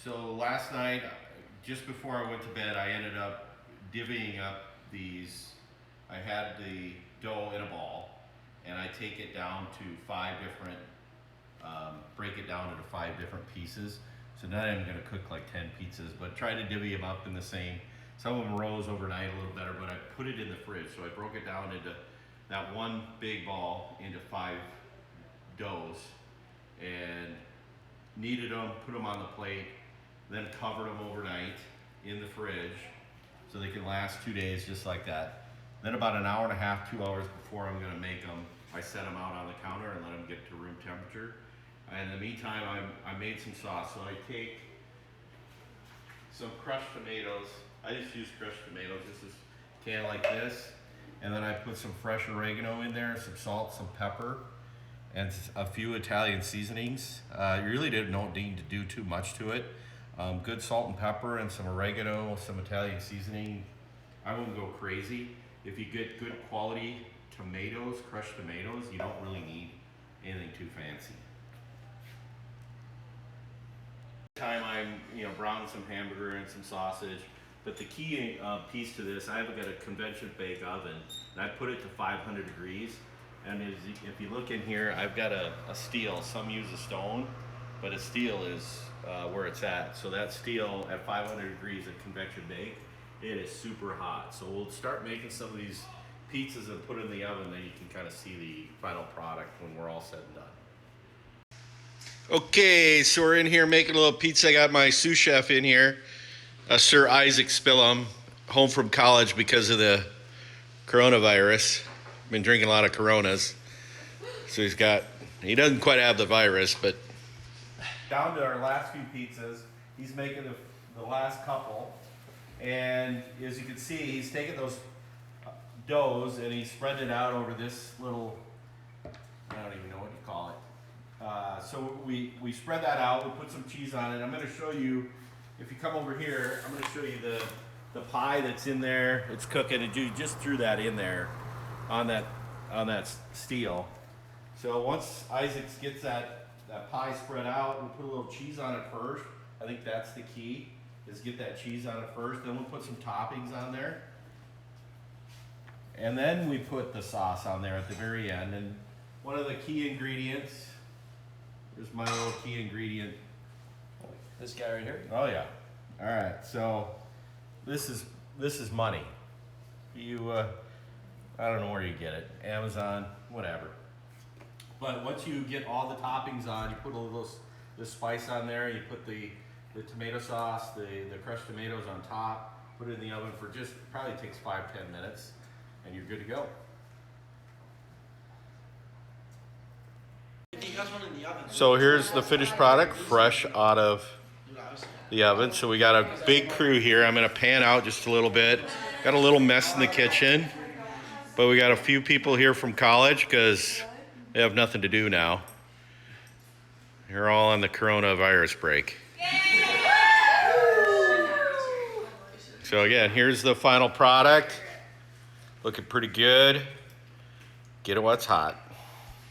So last night, just before I went to bed, I ended up divvying up these. I had the dough in a ball, and I take it down to break it down into 5 different pieces. So now I'm gonna cook like 10 pizzas, but try to divvy them up in the same. Some of them rose overnight a little better, but I put it in the fridge. So I broke it down into that one big ball into 5 doughs, and kneaded them, put them on the plate, then covered them overnight in the fridge so they can last 2 days just like that. Then about an hour and a half, 2 hours before I'm gonna make them, I set them out on the counter and let them get to room temperature. And in the meantime, I made some sauce. So I take some crushed tomatoes. I just use crushed tomatoes. This is canned like this. And then I put some fresh oregano in there, some salt, some pepper, and a few Italian seasonings. You really don't need to do too much to it. Good salt and pepper and some oregano, some Italian seasoning. I wouldn't go crazy. If you get good quality tomatoes, crushed tomatoes, you don't really need anything too fancy. Time I'm browning some hamburger and some sausage, but the key piece to this, I've got a convention bake oven, and I put it to 500 degrees. And if you look in here, I've got a steel. Some use a stone, but a steel is where it's at. So that steel at 500 degrees at convection bake, it is super hot. So we'll start making some of these pizzas and put it in the oven, then you can kind of see the final product when we're all said and done. Okay, so we're in here making a little pizza. I got my sous chef in here, Sir Isaac Spillum, home from college because of the coronavirus. Been drinking a lot of Coronas, so he doesn't quite have the virus, but down to our last few pizzas. He's making the last couple, and as you can see, he's taking those doughs and he's spreading it out over this little, I don't even know what you call it. So we spread that out, we put some cheese on it. I'm gonna show you, if you come over here, I'm gonna show you the pie that's in there. It's cooking, and you just threw that in there on that steel. So once Isaac gets that pie spread out, we'll put a little cheese on it first. I think that's the key, is get that cheese on it first. Then we'll put some toppings on there. And then we put the sauce on there at the very end. And one of the key ingredients, here's my little key ingredient. This guy right here? Oh yeah. All right, so this is money. I don't know where you get it, Amazon, whatever. But once you get all the toppings on, you put a little the spice on there. You put the tomato sauce, the crushed tomatoes on top. Put it in the oven for probably takes 5-10 minutes, and you're good to go. So here's the finished product, fresh out of the oven. So we got a big crew here. I'm gonna pan out just a little bit. Got a little mess in the kitchen, but we got a few people here from college because they have nothing to do now. You're all on the coronavirus break. So again, here's the final product. Looking pretty good. Get it while it's hot.